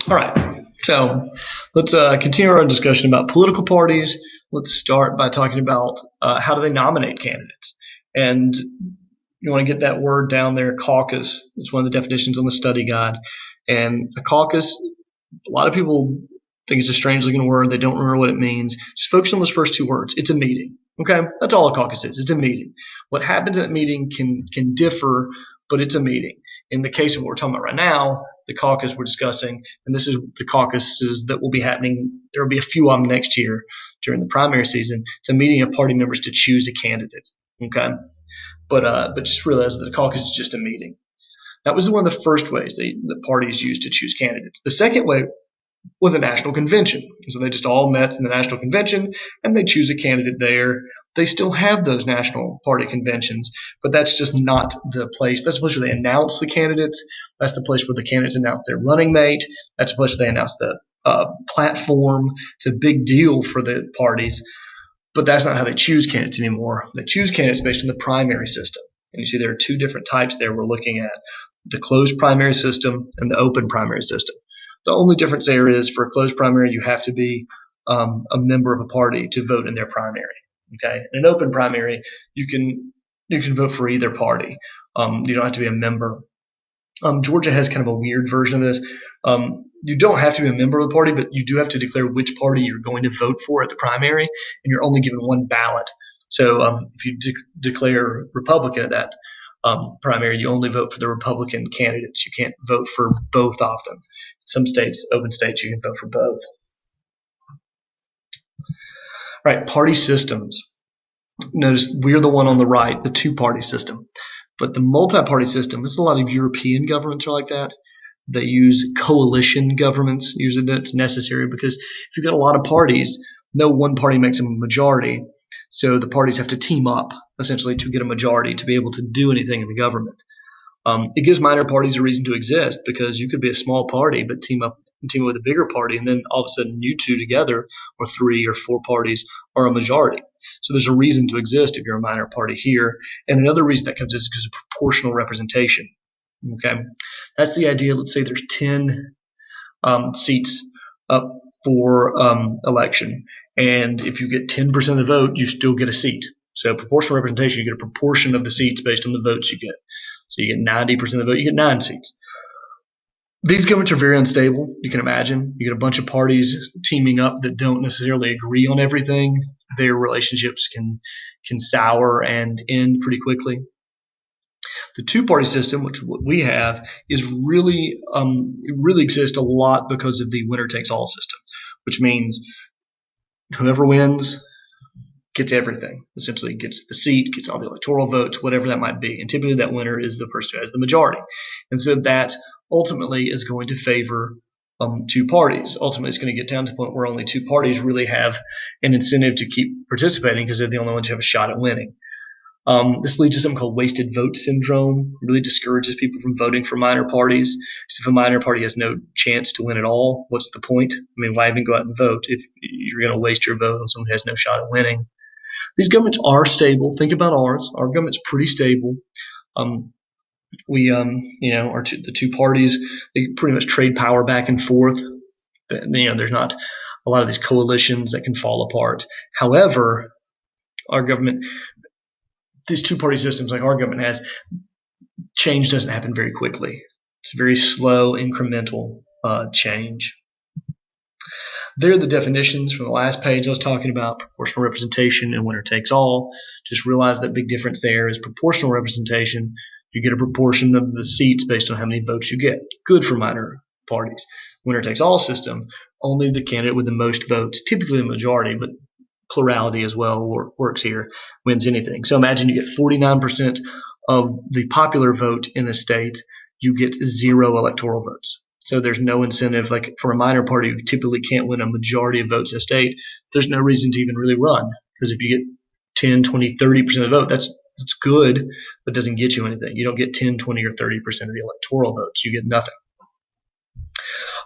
All right. So let's continue our discussion about political parties. Let's start by talking about how do they nominate candidates. And you want to get that word down there, caucus. It's one of the definitions on the study guide. And a caucus, a lot of people think it's a strange looking word. They don't remember what it means. Just focus on those first two words. It's a meeting. Okay, that's all a caucus is. It's a meeting. What happens at a meeting can differ, but it's a meeting. In the case of what we're talking about right now, the caucus we're discussing, and this is the caucuses that will be happening. There will be a few of them next year during the primary season. It's a meeting of party members to choose a candidate. Okay, but just realize that the caucus is just a meeting. That was one of the first ways the parties used to choose candidates. The second way was a national convention. So they just all met in the national convention and they choose a candidate there. They still have those national party conventions, but that's just not the place. That's the place where they announce the candidates. That's the place where the candidates announce their running mate. That's the place where they announce the platform. It's a big deal for the parties, but that's not how they choose candidates anymore. They choose candidates based on the primary system. And you see there are two different types there we're looking at: the closed primary system and the open primary system. The only difference there is for a closed primary, you have to be a member of a party to vote in their primary. Okay, in an open primary, you can vote for either party. You don't have to be a member. Georgia has kind of a weird version of this. You don't have to be a member of the party, but you do have to declare which party you're going to vote for at the primary, and you're only given one ballot. So if you declare Republican at that primary, you only vote for the Republican candidates. You can't vote for both of them. Some states, open states, you can vote for both. All right, party systems. Notice we're the one on the right, the two-party system. But the multi-party system, it's a lot of European governments are like that. They use coalition governments. Usually that's necessary because if you've got a lot of parties, no one party makes a majority. So the parties have to team up, essentially, to get a majority to be able to do anything in the government. It gives minor parties a reason to exist because you could be a small party but team up with a bigger party, and then all of a sudden you two together, or three or four parties, are a majority. So there's a reason to exist if you're a minor party here. And another reason that comes is because of proportional representation. Okay, that's the idea. Let's say there's 10 seats up for election, and if you get 10% of the vote, you still get a seat. So proportional representation, you get a proportion of the seats based on the votes you get. So you get 90% of the vote, you get 9 seats. These governments are very unstable. You can imagine. You get a bunch of parties teaming up that don't necessarily agree on everything. Their relationships can sour and end pretty quickly. The two-party system, which what we have, is really exists a lot because of the winner-takes-all system, which means whoever wins gets everything. Essentially gets the seat, gets all the electoral votes, whatever that might be. And typically that winner is the person who has the majority. And so that ultimately is going to favor two parties. Ultimately, it's going to get down to the point where only two parties really have an incentive to keep participating because they're the only ones who have a shot at winning. This leads to something called wasted vote syndrome. It really discourages people from voting for minor parties. So if a minor party has no chance to win at all, what's the point? I mean, why even go out and vote if you're going to waste your vote on someone who has no shot at winning? These governments are stable. Think about ours. Our government's pretty stable. The two parties, they pretty much trade power back and forth. There's not a lot of these coalitions that can fall apart. However, our government, these two-party systems like our government has, change doesn't happen very quickly. It's a very slow, incremental change. There are the definitions from the last page I was talking about: proportional representation and winner takes all. Just realize that big difference there is proportional representation. You get a proportion of the seats based on how many votes you get. Good for minor parties. Winner takes all system, only the candidate with the most votes, typically the majority, but plurality as well works here, wins anything. So imagine you get 49% of the popular vote in a state, you get 0 electoral votes. So there's no incentive, like for a minor party who typically can't win a majority of votes in a state, there's no reason to even really run. Because if you get 10, 20, 30% of the vote, that's good, but doesn't get you anything. You don't get 10, 20, or 30% of the electoral votes. You get nothing.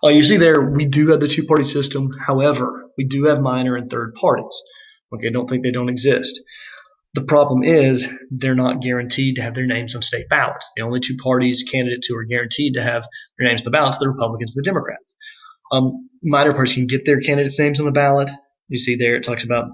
You see there, we do have the two-party system. However, we do have minor and third parties. Okay, don't think they don't exist. The problem is they're not guaranteed to have their names on state ballots. The only two parties candidates who are guaranteed to have their names on the ballots are the Republicans and the Democrats. Minor parties can get their candidates' names on the ballot. You see there, it talks about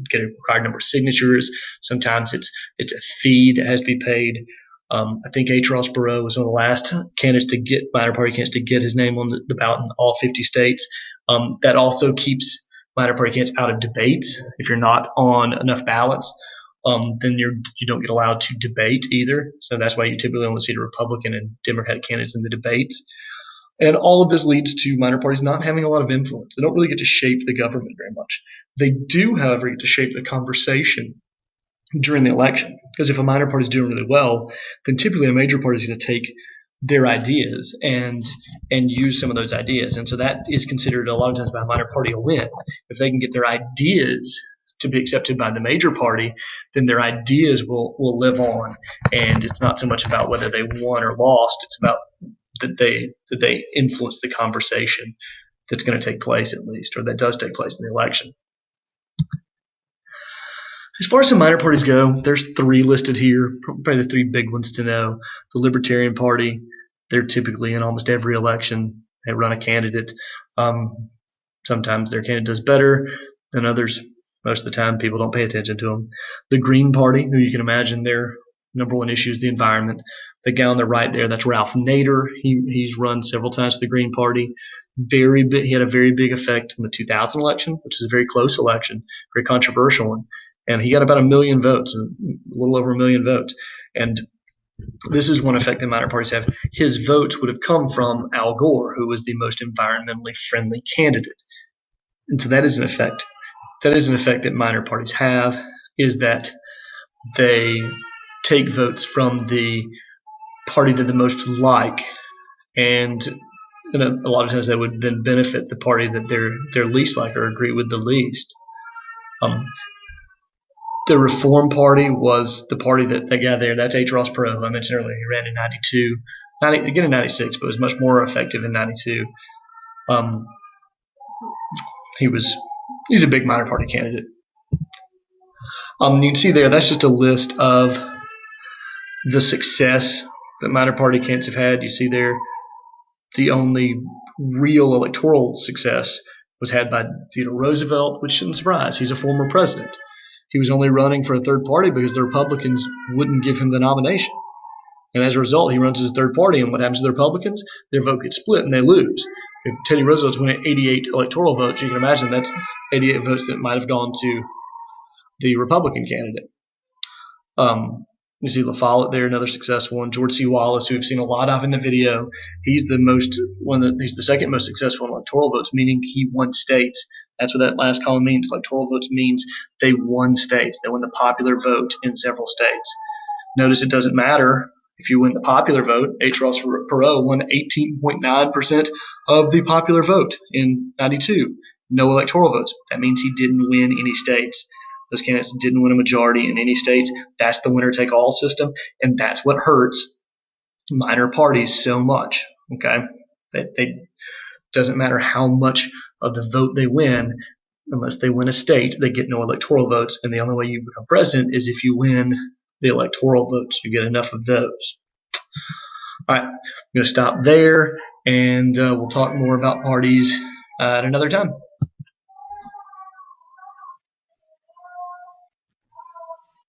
get a required number of signatures. Sometimes it's a fee that has to be paid. I think H. Ross Perot was one of the last candidates to get minor party candidates to get his name on the ballot in all 50 states. That also keeps minor party candidates out of debates. If you're not on enough ballots, then you don't get allowed to debate either. So that's why you typically only see the Republican and Democratic candidates in the debates. And all of this leads to minor parties not having a lot of influence. They don't really get to shape the government very much. They do, however, get to shape the conversation during the election. Because if a minor party is doing really well, then typically a major party is going to take their ideas and use some of those ideas. And so that is considered a lot of times by a minor party a win. If they can get their ideas to be accepted by the major party, then their ideas will live on. And it's not so much about whether they won or lost. It's about that they influence the conversation that's going to take place, at least, or that does take place in the election. As far as the minor parties go, there's 3 listed here, probably the 3 big ones to know. The Libertarian Party, they're typically in almost every election. They run a candidate. Sometimes their candidate does better than others. Most of the time, people don't pay attention to them. The Green Party, who you can imagine their number one issue is the environment. The guy on the right there, that's Ralph Nader. He's run several times for the Green Party. He had a very big effect in the 2000 election, which is a very close election, very controversial one. And he got about 1 million votes, a little over 1 million votes. And this is one effect that minor parties have. His votes would have come from Al Gore, who was the most environmentally friendly candidate. And so that is an effect. That is an effect that minor parties have, is that they take votes from the party that the most like, and a lot of times that would then benefit the party that they're least like or agree with the least. The Reform Party was the party that guy there, that's H. Ross Perot, who I mentioned earlier. He ran in 92, again in 96, but was much more effective in 92. He's a big minor party candidate. You can see there, that's just a list of the success that minor party candidates have had. You see there, the only real electoral success was had by Theodore Roosevelt, which shouldn't surprise. He's a former president. He was only running for a third party because the Republicans wouldn't give him the nomination. And as a result, he runs his third party, and what happens to the Republicans? Their vote gets split and they lose. If Teddy Roosevelt's winning 88 electoral votes, you can imagine that's 88 votes that might have gone to the Republican candidate. You see La Follette there, another successful one. George C. Wallace, who we've seen a lot of in the video, he's the second most successful in electoral votes, meaning he won states. That's what that last column means. Electoral votes means they won states. They won the popular vote in several states. Notice it doesn't matter if you win the popular vote. H. Ross Perot won 18.9% of the popular vote in 92. No electoral votes. That means he didn't win any states. Those candidates didn't win a majority in any states. That's the winner-take-all system, and that's what hurts minor parties so much. Okay, they doesn't matter how much of the vote they win, unless they win a state, they get no electoral votes, and the only way you become president is if you win the electoral votes. You get enough of those. All right, I'm going to stop there, and we'll talk more about parties at another time.